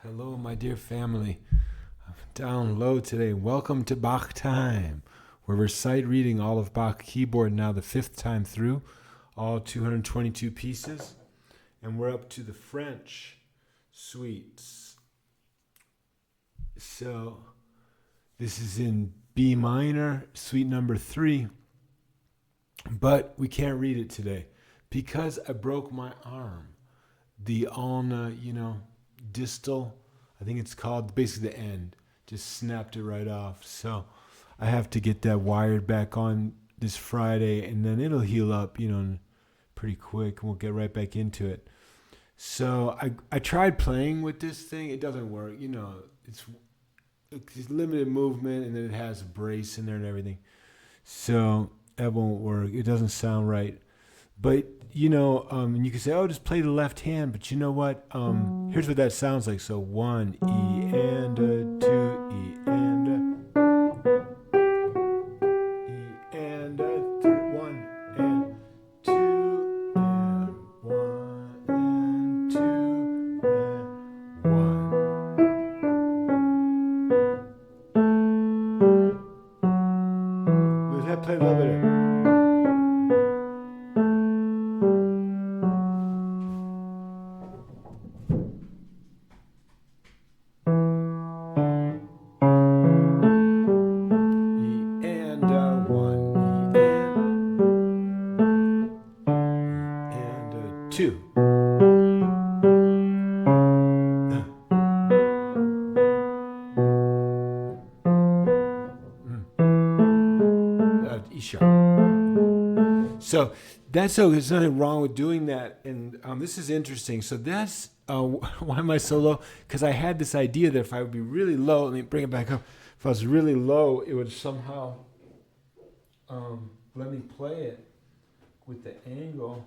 Hello, my dear family. I'm down low today. Welcome to Bach Time, where we're sight reading all of Bach keyboard now the fifth time through, all 222 pieces, and we're up to the French suites. So this is in B minor, suite number 3, but we can't read it today because I broke my arm. The ulna, distal, I think it's called, basically the end, just snapped it right off. So I have to get that wired back on this Friday, and then it'll heal up, pretty quick, and we'll get right back into it. So I tried playing with this thing. It doesn't work. It's limited movement, and then it has a brace in there and everything. So that won't work. It doesn't sound right. But, and you can say, oh, just play the left hand. But you know what? Here's what that sounds like. So 1, E and a 2, E and a, E and a 3, 1 and 2 and 1 and 2 and 1. Let's have play a little bit of it. Two. E sharp. So that's so. There's nothing wrong with doing that, and this is interesting. So that's why am I so low? Because I had this idea that if I would be really low, let me bring it back up. If I was really low, it would somehow let me play it with the angle.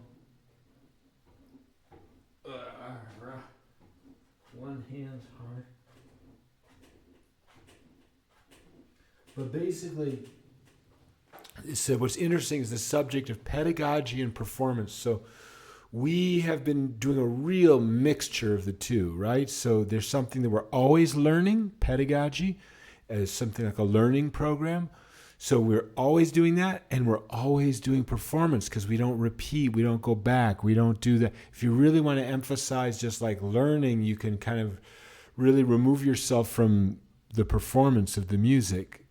One hand's hard. But basically, so what's interesting is the subject of pedagogy and performance. So we have been doing a real mixture of the two, right? So there's something that we're always learning, pedagogy, as something like a learning program. So we're always doing that, and we're always doing performance because we don't repeat, we don't go back, we don't do that. If you really want to emphasize just like learning, you can kind of really remove yourself from the performance of the music.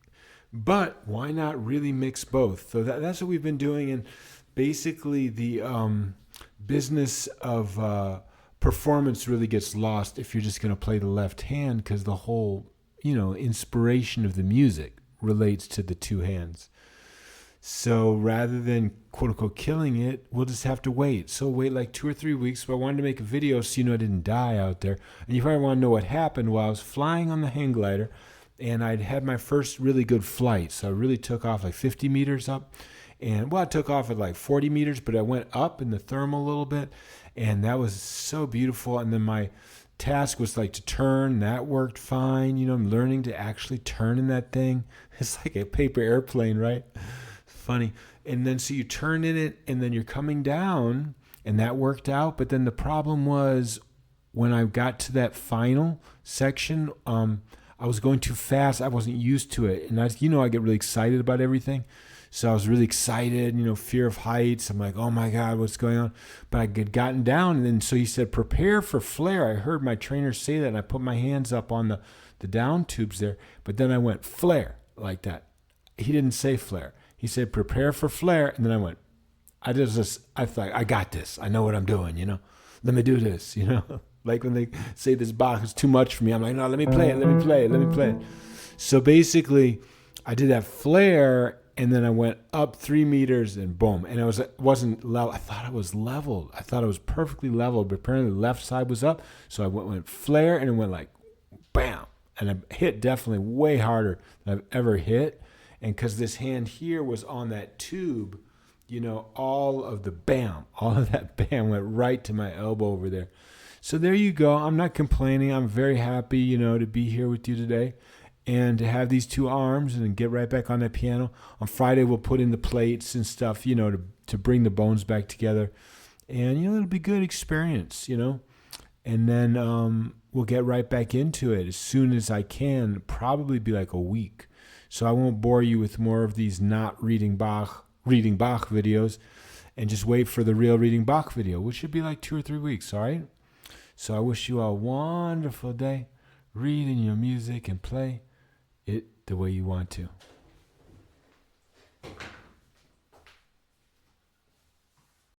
But why not really mix both? So that's what we've been doing, and basically the business of performance really gets lost if you're just going to play the left hand because the whole, inspiration of the music relates to the two hands. So rather than quote unquote killing it, we'll just have to wait. So wait like 2 or 3 weeks. But I wanted to make a video so I didn't die out there. And you probably want to know what happened while I was flying on the hang glider, and I'd had my first really good flight. So I really took off like 50 meters up. And I took off at like 40 meters, but I went up in the thermal a little bit, and that was so beautiful. And then my task was like to turn. That worked fine. I'm learning to actually turn in that thing. It's like a paper airplane, right? Funny. And then so you turn in it, and then you're coming down, and that worked out. But then the problem was when I got to that final section, I was going too fast. I wasn't used to it. And I get really excited about everything. So I was really excited, fear of heights. I'm like, oh my God, what's going on? But I had gotten down, and then so he said, prepare for flare. I heard my trainer say that, and I put my hands up on the down tubes there. But then I went flare like that. He didn't say flare. He said, prepare for flare. And then I went, I thought, I got this. I know what I'm doing, Let me do this, Like when they say this Bach is too much for me, I'm like, no, let me play it. So basically, I did that flare, and then I went up 3 meters, and boom. And it wasn't level. I thought it was leveled. I thought it was perfectly leveled, but apparently the left side was up. So I went flare, and it went like, bam. And I hit definitely way harder than I've ever hit. And because this hand here was on that tube, all of that bam went right to my elbow over there. So there you go. I'm not complaining. I'm very happy, to be here with you today and to have these two arms and get right back on that piano. On Friday, we'll put in the plates and stuff, to bring the bones back together. And, it'll be a good experience, And then we'll get right back into it as soon as I can. Probably be like a week. So I won't bore you with more of these not reading Bach videos, and just wait for the real reading Bach video, which should be like 2 or 3 weeks, all right? So I wish you a wonderful day. Read in your music and play it the way you want to.